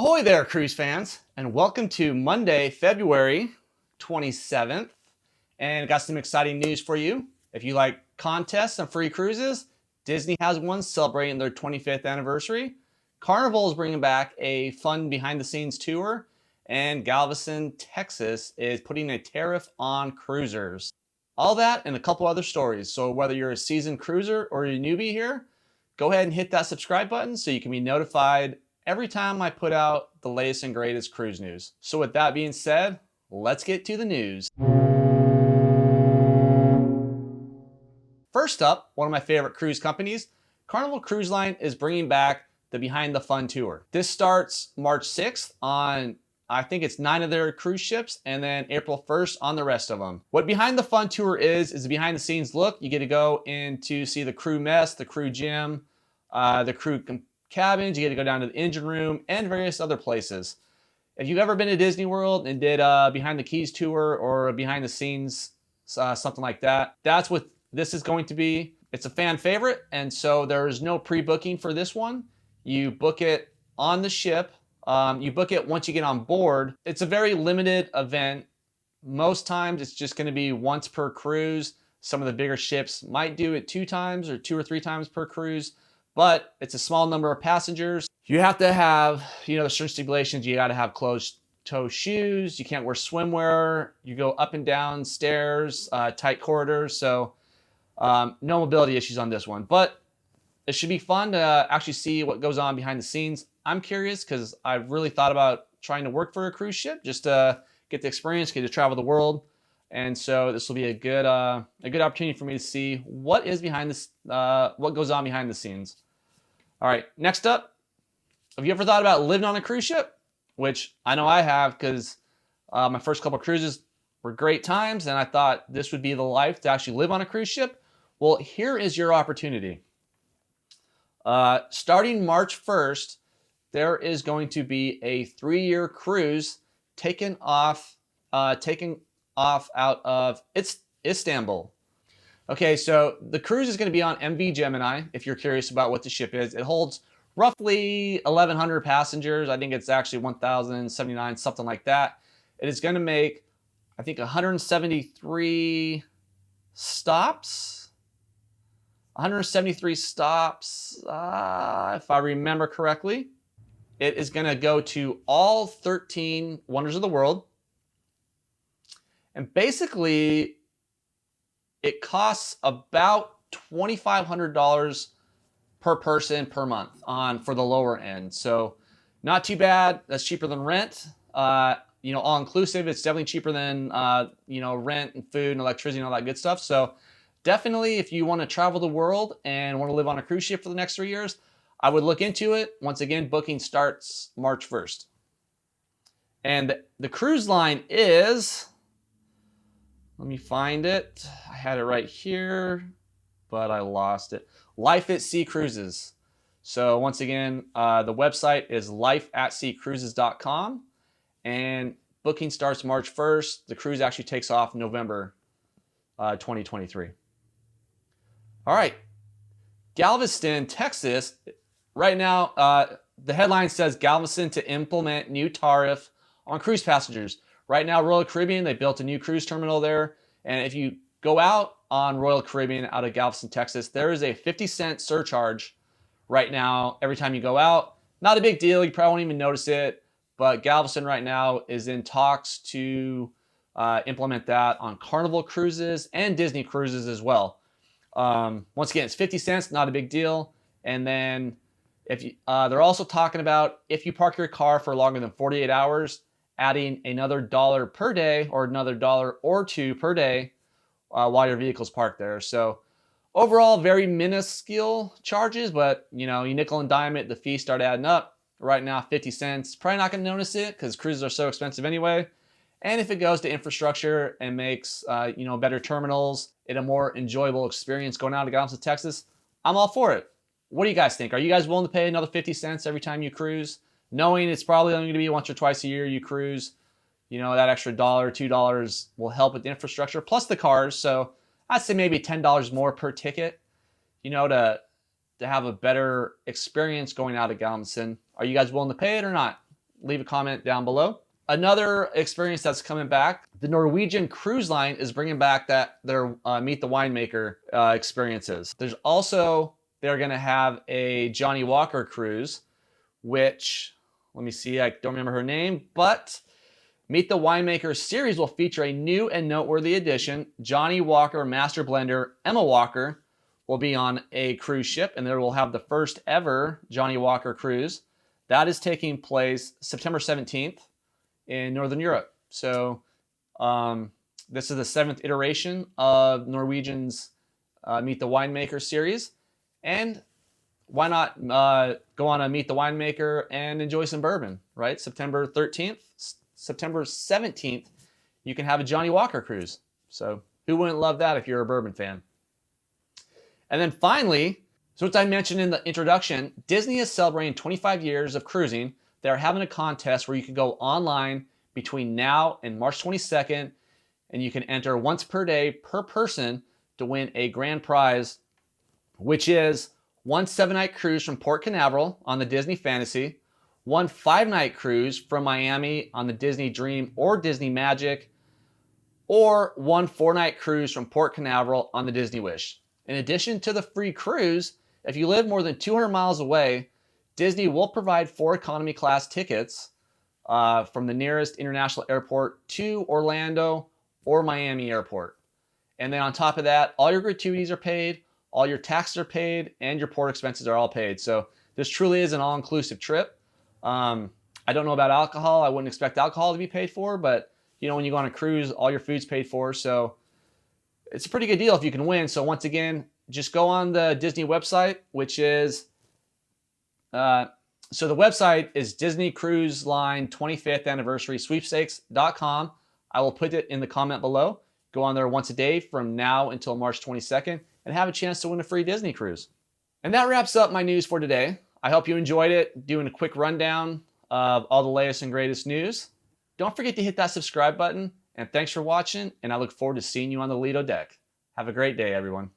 Ahoy there, cruise fans, and welcome to Monday, February 27th. And got some exciting news for you. If you like contests and free cruises, Disney has one celebrating their 25th anniversary. Carnival is bringing back a fun behind-the-scenes tour, and Galveston, Texas is putting a tariff on cruisers. All that and a couple other stories. So whether you're a seasoned cruiser or a newbie here, go ahead and hit that subscribe button so you can be notified every time I put out the latest and greatest cruise news. So with that being said, let's get to the news. First up, one of my favorite cruise companies, Carnival Cruise Line is bringing back the Behind the Fun tour. This starts March 6th on, I think it's 9 of their cruise ships, and then April 1st on the rest of them. What Behind the Fun tour is a behind the scenes look. You get to go in to see the crew mess, the crew gym, the crew cabins, you get to go down to the engine room and various other places. If you've ever been to Disney World and did a Behind the Keys tour or a behind the scenes, something like that, that's what this is going to be. It's a fan favorite, and so there's no pre-booking for this one. You book it on the ship. You book it once you get on board. It's a very limited event. Most times it's just going to be once per cruise. Some of the bigger ships might do it 2 times or 2 or 3 times per cruise, but it's a small number of passengers. You have to have, the certain stipulations. You got to have closed-toe shoes. You can't wear swimwear. You go up and down stairs, tight corridors. So no mobility issues on this one. But it should be fun to actually see what goes on behind the scenes. I'm curious because I've really thought about trying to work for a cruise ship just to get the experience, get to travel the world. And so this will be a good opportunity for me to see what is behind this, what goes on behind the scenes. All right, next up, have you ever thought about living on a cruise ship? Which I know I have, because my first couple cruises were great times, and I thought this would be the life to actually live on a cruise ship. Well, here is your opportunity. Starting March 1st, there is going to be a 3-year cruise taken off out of Istanbul. Okay, so the cruise is going to be on MV Gemini, if you're curious about what the ship is. It holds roughly 1,100 passengers. I think it's actually 1,079, something like that. It is going to make, I think, 173 stops. 173 stops, if I remember correctly. It is going to go to all 13 wonders of the world. And basically, it costs about $2,500 per person per month for the lower end. So not too bad. That's cheaper than rent. All inclusive. It's definitely cheaper than rent and food and electricity and all that good stuff. So definitely, if you want to travel the world and want to live on a cruise ship for the next 3 years, I would look into it. Once again, booking starts March 1st. And the cruise line is, let me find it. I had it right here, but I lost it. Life at Sea Cruises. So once again, the website is lifeatseacruises.com, and booking starts March 1st. The cruise actually takes off November 2023. All right, Galveston, Texas. Right now, the headline says Galveston to implement new tariff on cruise passengers. Right now, Royal Caribbean, they built a new cruise terminal there. And if you go out on Royal Caribbean out of Galveston, Texas, there is a 50-cent surcharge right now every time you go out. Not a big deal. You probably won't even notice it. But Galveston right now is in talks to implement that on Carnival cruises and Disney cruises as well. Once again, it's 50 cents, not a big deal. And then if you, they're also talking about if you park your car for longer than 48 hours, adding another $1 per day or another $1 or $2 per day while your vehicle's parked there. So overall, very minuscule charges, but you nickel and dime it, the fees start adding up. Right now, 50 cents. Probably not going to notice it because cruises are so expensive anyway. And if it goes to infrastructure and makes better terminals and a more enjoyable experience going out to Galveston, Texas, I'm all for it. What do you guys think? Are you guys willing to pay another 50 cents every time you cruise? Knowing it's probably only going to be once or twice a year you cruise, that extra $1, $2 will help with the infrastructure, plus the cars. So I'd say maybe $10 more per ticket, to have a better experience going out of Galveston. Are you guys willing to pay it or not? leave a comment down below. Another experience that's coming back, the Norwegian Cruise Line is bringing back their Meet the Winemaker experiences. There's also, they're going to have a Johnny Walker cruise, which, let me see, I don't remember her name, but Meet the Winemaker series will feature a new and noteworthy addition. Johnny Walker Master Blender Emma Walker will be on a cruise ship, and there will have the first ever Johnny Walker cruise. That is taking place September 17th in Northern Europe. So this is the 7th iteration of Norwegian's Meet the Winemaker series. And why not go on a Meet the Winemaker and enjoy some bourbon, right? September 13th, September 17th, you can have a Johnny Walker cruise. So who wouldn't love that if you're a bourbon fan? And then finally, so as I mentioned in the introduction, Disney is celebrating 25 years of cruising. They're having a contest where you can go online between now and March 22nd, and you can enter once per day per person to win a grand prize, which is one 7-night cruise from Port Canaveral on the Disney Fantasy, one 5-night cruise from Miami on the Disney Dream or Disney Magic, or one 4-night cruise from Port Canaveral on the Disney Wish. In addition to the free cruise, if you live more than 200 miles away, Disney will provide 4 economy class tickets from the nearest international airport to Orlando or Miami airport. And then on top of that, all your gratuities are paid, all your taxes are paid, and your port expenses are all paid. So this truly is an all-inclusive trip. I don't know about alcohol. I wouldn't expect alcohol to be paid for, but you know, when you go on a cruise, all your food's paid for. So it's a pretty good deal if you can win. So once again, just go on the Disney website, which is, so the website is Disney Cruise Line 25th Anniversary Sweepstakes.com. I will put it in the comment below. Go on there once a day from now until March 22nd and have a chance to win a free Disney cruise. And that wraps up my news for today. I hope you enjoyed it, doing a quick rundown of all the latest and greatest news. Don't forget to hit that subscribe button, and thanks for watching, and I look forward to seeing you on the Lido deck. Have a great day, everyone.